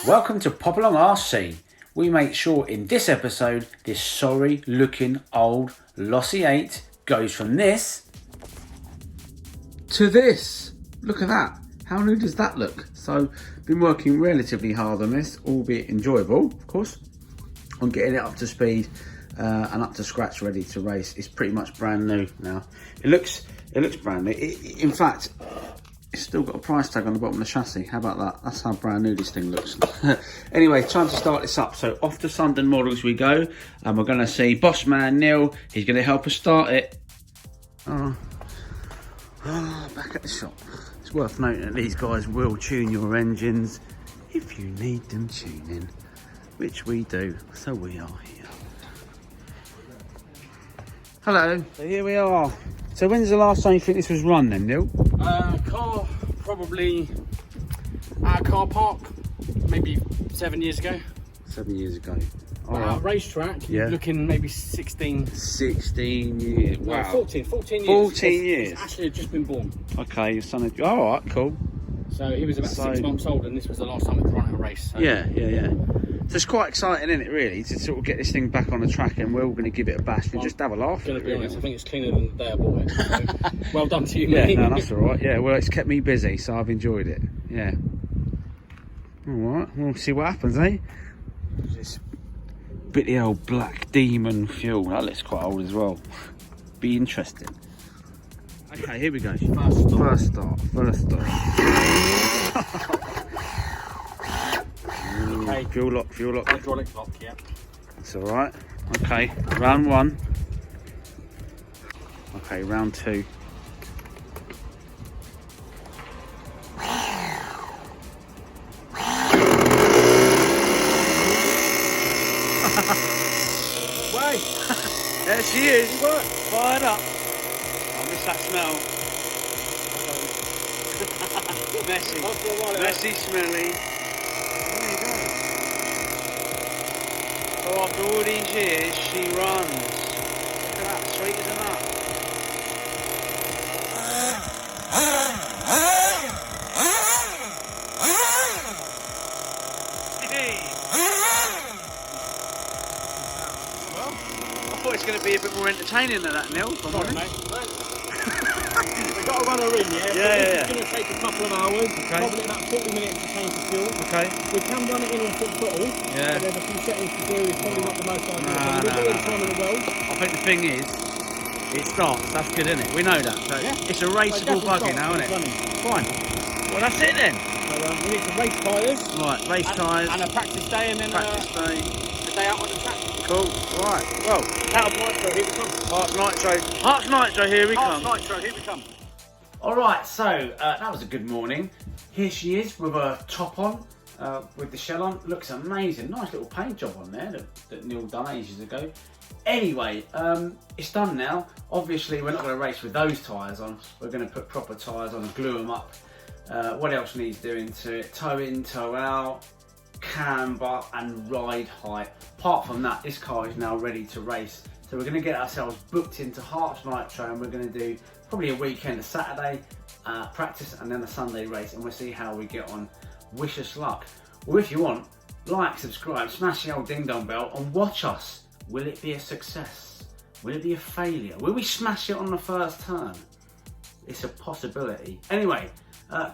Welcome to Pop Along RC. We make sure in this episode this sorry looking old Losi 8 goes from this to this. Look at that. How new does that look? So, been working relatively hard on this, albeit enjoyable, of course, on getting it up to speed and up to scratch, ready to race. It's pretty much brand new now. It looks brand new. In fact, it's still got a price tag on the bottom of the chassis. How about that? That's how brand new this thing looks. Anyway, time to start this up. So off to Sunderland Models we go, and we're going to see boss man Neil. He's going to help us start it. Back at the shop. It's worth noting that these guys will tune your engines if you need them tuning, which we do. So we are here. Hello. So here we are. So when's the last time you think this was run then, Neil? Car probably at a car park, maybe 7 years ago. 7 years ago. Racetrack, yeah. Looking maybe 16. 16 years. Wow. 14 years. 14 years. Ashley had just been born. Okay, your son had... All right, cool. So he was about 6 months old, and this was the last time we'd run a race. So. Yeah. So it's quite exciting, isn't it, really, to sort of get this thing back on the track, and we're all going to give it a bash and just have a laugh. I'm going to be honest, I think it's cleaner than the day I bought it. So well done to you, mate. Yeah, no, that's all right. Yeah, well, it's kept me busy, so I've enjoyed it. Yeah. All right, we'll see what happens, eh? This bit of old Black Demon fuel. That looks quite old as well. Be interesting. Okay, here we go. First start. Okay. Fuel lock. Hydraulic lock, yeah. It's all right. Okay, round one. Okay, round two. Wait! There she is. Fired up. I miss that smell. Messy, smelly. There you go. So after all these years, she runs. Look at that, sweet as a nut. I thought it's going to be a bit more entertaining than that, Neil. Sorry, mate. We've got to run her in, yeah? Yeah. It's going to take a couple of hours, probably about 40 minutes to change the fuel. Okay. We can run it in on full throttle, Yeah. but there's a few settings to do, it's probably not the most ideal. No. We'll do it in time in the world. I think the thing is, it starts. That's good, isn't it? We know that. So Yeah. it's a raceable buggy now, isn't it? Fine. Well, that's it then. So we need some race tyres. Right, race tyres. And a practice day, and then Practice day. a day out on the track. Cool. Right. Well, Hearts Nitro, here we come. Hearts Nitro, here we come. Hearts Nitro, here we come. All right. So that was a good morning. Here she is with her top on, with the shell on. Looks amazing. Nice little paint job on there that Neil done ages ago. Anyway, it's done now. Obviously, we're not going to race with those tyres on. We're going to put proper tyres on and glue them up. What else needs doing to it? Toe in, toe out, camber and ride height. Apart from that, this car is now ready to race. So we're going to get ourselves booked into Hearts Nitro, and we're going to do probably a weekend, a Saturday practice and then a Sunday race, and we'll see how we get on. Wish us luck. Or if you want, like, subscribe, smash the old ding dong bell and watch us. Will it be a success? Will it be a failure? Will we smash it on the first turn? It's a possibility. Anyway,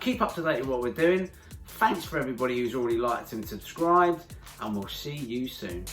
keep up to date with what we're doing. Thanks for everybody who's already liked and subscribed, and we'll see you soon.